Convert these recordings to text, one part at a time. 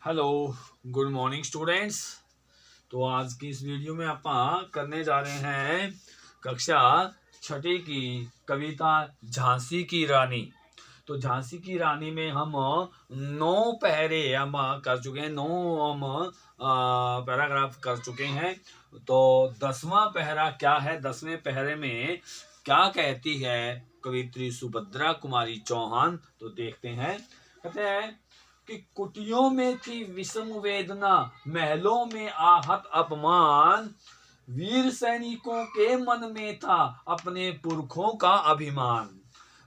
Hello, good morning students. तो आज की इस वीडियो में आप करने जा रहे हैं कक्षा छठी की कविता झांसी की रानी। तो झांसी की रानी में हम 9 पहरे हम कर चुके हैं, 9 हम पैराग्राफ कर चुके हैं। तो 10वां पहरा क्या है, 10वें पहरे में क्या कहती है कवित्री सुभद्रा कुमारी चौहान, तो देखते हैं। कहते हैं कि कुटियों में थी विषम वेदना, महलों में आहत अपमान, वीर सैनिकों के मन में था अपने पुरखों का अभिमान।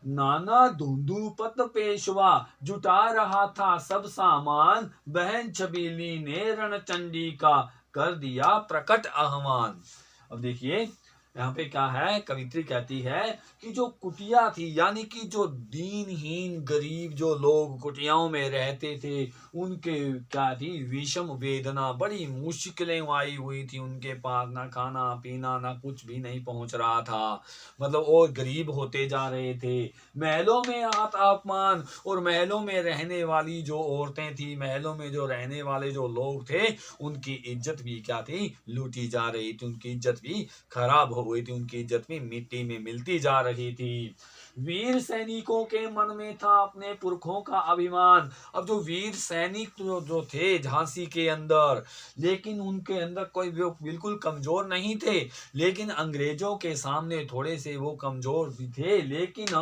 नाना धुंधुपत पेशवा जुटा रहा था सब सामान, बहन छबीली ने रणचंडी का कर दिया प्रकट आह्वान। अब देखिए यहाँ पे क्या है, कवित्री कहती है कि जो कुटिया थी, यानी कि जो दीनहीन गरीब जो लोग कुटियाओं में रहते थे, उनके क्या थी, विषम वेदना, बड़ी मुश्किलें आई हुई थी। उनके पास ना खाना पीना ना कुछ भी नहीं पहुंच रहा था, मतलब और गरीब होते जा रहे थे। महलों में अपमान, और महलों में रहने वाली जो औरतें थी, महलों में जो रहने वाले जो लोग थे, उनकी इज्जत भी क्या थी, लूटी जा रही थी। उनकी इज्जत भी खराब हो गई थी, उनकी इज्जत भी मिट्टी में मिलती जा रही थी। वीर सैनिकों के मन में था अपने पुरखों का अभिमान। अब जो वीर सैनिक जो थे झांसी के अंदर, लेकिन उनके अंदर कोई बिल्कुल कमजोर नहीं थे, लेकिन अंग्रेजों के सामने थोड़े से वो कमजोर भी थे, लेकिन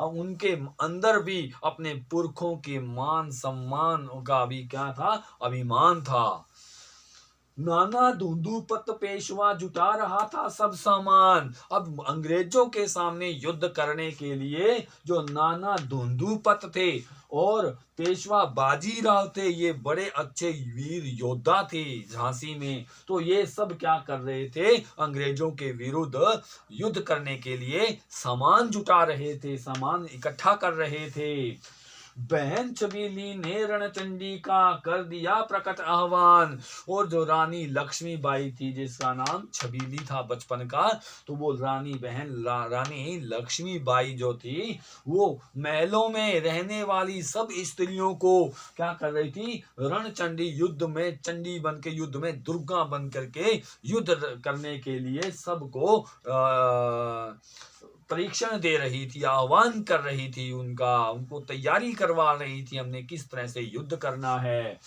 उनके अंदर भी अपने पुरखों के मान सम्मान का भी क्या था, अभिमान था। नाना धुंधुपत पेशवा जुटा रहा था सब सामान। अब अंग्रेजों के सामने युद्ध करने के लिए जो नाना धुंधुपत थे और पेशवा बाजीराव थे, ये बड़े अच्छे वीर योद्धा थे झांसी में, तो ये सब क्या कर रहे थे, अंग्रेजों के विरुद्ध युद्ध करने के लिए सामान जुटा रहे थे, सामान इकट्ठा कर रहे थे। बहन छबीली ने रणचंडी का कर दिया प्रकट आह्वान। और जो रानी लक्ष्मीबाई थी, जिसका नाम छबीली था बचपन का, तो वो रानी बहन रानी लक्ष्मीबाई जो थी, वो महलों में रहने वाली सब स्त्रियों को क्या कर रही थी, रणचंडी युद्ध में चंडी बन के, युद्ध में दुर्गा बन करके युद्ध करने के लिए सबको परीक्षण दे रही थी, आह्वान कर रही थी, उनको तैयारी करवा रही थी, हमने किस तरह से युद्ध करना है।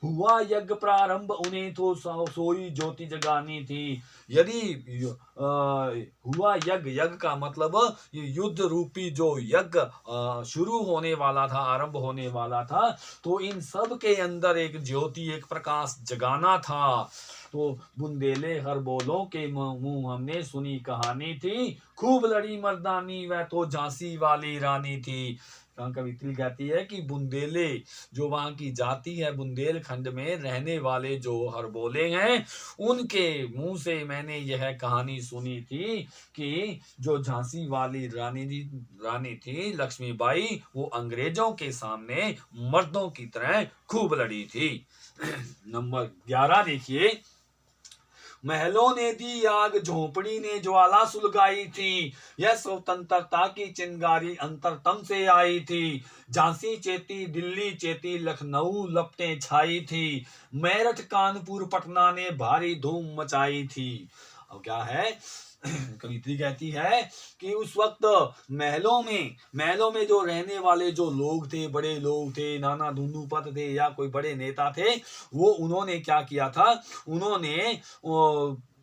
हुआ यज्ञ प्रारंभ उन्हें तो सोई ज्योति जगानी थी। यदि हुआ यज्ञ, यज्ञ का मतलब युद्ध रूपी जो यज्ञ शुरू होने वाला था, आरंभ होने वाला था, तो इन सब के अंदर एक ज्योति, एक प्रकाश जगाना था। तो बुंदेले हर बोलों के मुंह हमने सुनी कहानी थी, खूब लड़ी मर्दानी वह तो झांसी वाली रानी थी। कवित्री कहती है कि बुंदेले, जो वहां की जाति है, बुंदेलखंड में रहने वाले जो हरबोले हैं, उनके मुंह से मैंने यह कहानी सुनी थी कि जो झांसी वाली रानी थी लक्ष्मीबाई, वो अंग्रेजों के सामने मर्दों की तरह खूब लड़ी थी। नंबर 11 देखिए। महलों ने दी आग, झोपड़ी ने ज्वाला सुलगाई थी, यह स्वतंत्रता की चिंगारी अंतरतम से आई थी। झांसी चेती, दिल्ली चेती, लखनऊ लपटें छाई थी, मेरठ कानपुर पटना ने भारी धूम मचाई थी। अब क्या है, कवित्री कहती है कि उस वक्त महलों में जो रहने वाले जो लोग थे, बड़े लोग थे, नाना धुंधुपत थे या कोई बड़े नेता थे, वो उन्होंने क्या किया था, उन्होंने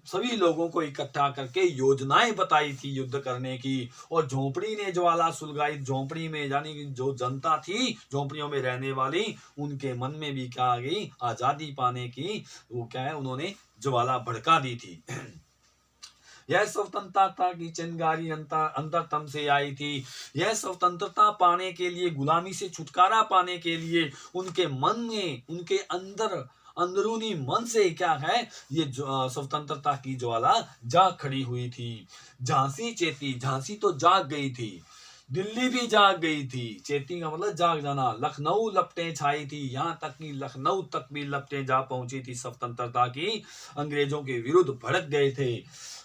सभी लोगों को इकट्ठा करके योजनाएं बताई थी युद्ध करने की। और झोपड़ी ने ज्वाला सुलगाई, झोपड़ी में यानी कि जो जनता थी झोपड़ियों में रहने वाली, उनके मन में भी क्या आ गई, आजादी पाने की वो क्या है, उन्होंने ज्वाला भड़का दी थी। यह स्वतंत्रता की चिंगारी अंतरतम से आई थी। यह स्वतंत्रता पाने के लिए, गुलामी से छुटकारा पाने के लिए उनके मन में, उनके अंदरूनी मन से क्या है, ये स्वतंत्रता की ज्वाला जाग खड़ी हुई थी। झांसी चेती, झांसी तो जाग गई थी। दिल्ली भी जाग गई थी। चेती का मतलब जाग जाना। लखनऊ लपटें छाई थी, यहाँ तक कि लखनऊ तक भी लपटें जा पहुंची थी स्वतंत्रता की। अंग्रेजों के विरुद्ध भड़क गए थे।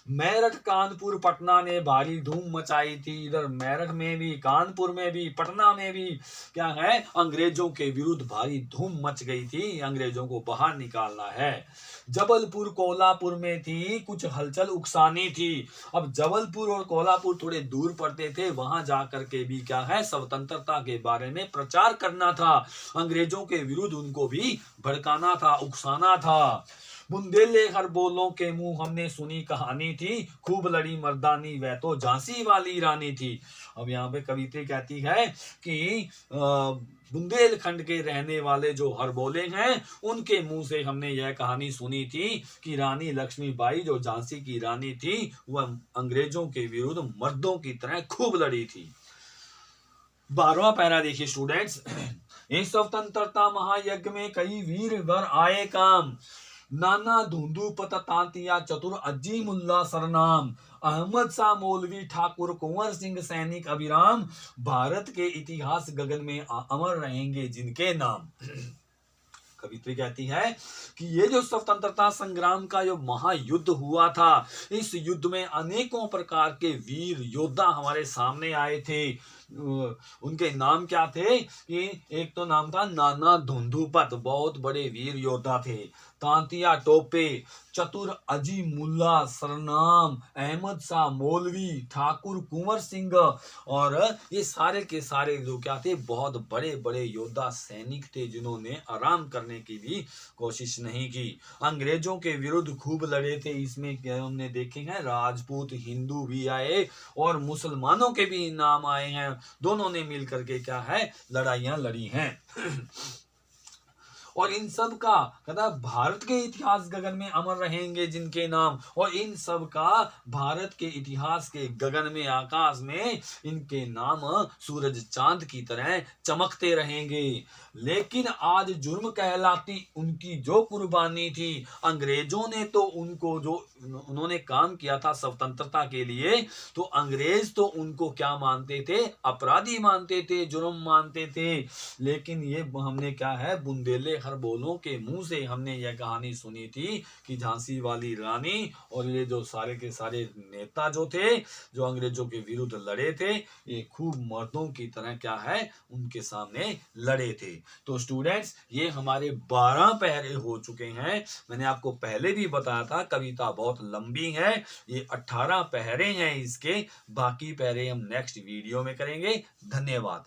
मेरठ कानपुर पटना ने भारी धूम मचाई थी। इधर मेरठ में भी, कानपुर में भी, पटना में भी क्या है, अंग्रेजों के विरुद्ध भारी धूम मच गई थी। अंग्रेजों को बाहर निकालना है। जबलपुर कोल्हापुर में थी कुछ हलचल उकसानी थी। अब जबलपुर और कोल्हापुर थोड़े दूर पड़ते थे, वहां जाकर के भी क्या है, स्वतंत्रता के बारे में प्रचार करना था। अंग्रेजों के विरुद्ध उनको भी भड़काना था, उकसाना था। बुंदेले खरबोलों के मुंह हमने सुनी कहानी थी, खूब लड़ी मर्दानी वह तो झांसी वाली रानी थी। अब यहाँ पे कवित्री कहती है कि बुंदेलखंड के रहने वाले जो हरबोले हैं, उनके मुंह से हमने यह कहानी सुनी थी कि रानी लक्ष्मीबाई जो झांसी की रानी थी, वह अंग्रेजों के विरुद्ध मर्दों की तरह खूब लड़ी थी। 12वां पैरा देखिए स्टूडेंट्स। इस स्वतंत्रता महायज्ञ में कई वीर वर आए काम, नाना धुंधु पत तांतिया चतुर अज्जी मुल्ला सरनाम, अहमद शाह मौलवी ठाकुर कुंवर सिंह सैनिक अभिराम, भारत के इतिहास गगन में अमर रहेंगे जिनके नाम। कवित्री कहती है कि ये जो स्वतंत्रता संग्राम का जो महायुद्ध हुआ था, इस युद्ध में अनेकों प्रकार के वीर योद्धा हमारे सामने आए थे। उनके नाम क्या थे कि एक तो नाम था नाना धुंधुपत, बहुत बड़े वीर योद्धा थे। तांतिया टोपे, चतुर अजी मुल्ला सरनाम, अहमद शाह मौलवी, ठाकुर कुंवर सिंह, और ये सारे के सारे जो क्या थे, बहुत बड़े बड़े योद्धा सैनिक थे जिन्होंने आराम करने की भी कोशिश नहीं की। अंग्रेजों के विरुद्ध खूब लड़े थे। इसमें हमने देखे हैं राजपूत हिंदू भी आए और मुसलमानों के भी नाम आए हैं। दोनों ने मिलकर के क्या है, लड़ाइयां लड़ी हैं। और इन सब का कहता भारत के इतिहास गगन में अमर रहेंगे जिनके नाम, और इन सब का भारत के इतिहास के गगन में, आकाश में इनके नाम सूरज चांद की तरह चमकते रहेंगे। लेकिन आज जुर्म कहलाती उनकी जो कुर्बानी थी, अंग्रेजों ने तो उनको जो उन्होंने काम किया था स्वतंत्रता के लिए, तो अंग्रेज तो उनको क्या मानते थे, अपराधी मानते थे, जुर्म मानते थे। लेकिन ये हमने क्या है, बुंदेले खरबोलों के मुंह से हमने यह कहानी सुनी थी कि झांसी वाली रानी और ये जो सारे के सारे नेता जो थे, जो अंग्रेजों के विरुद्ध लड़े थे, ये खूब मर्दों की तरह क्या है, उनके सामने लड़े थे। तो स्टूडेंट्स, ये हमारे 12 पहरे हो चुके हैं। मैंने आपको पहले भी बताया था कविता बहुत लंबी है, ये 18 पहरे हैं इसके। बाकी पहरे हम नेक्स्ट वीडियो में करेंगे। धन्यवाद।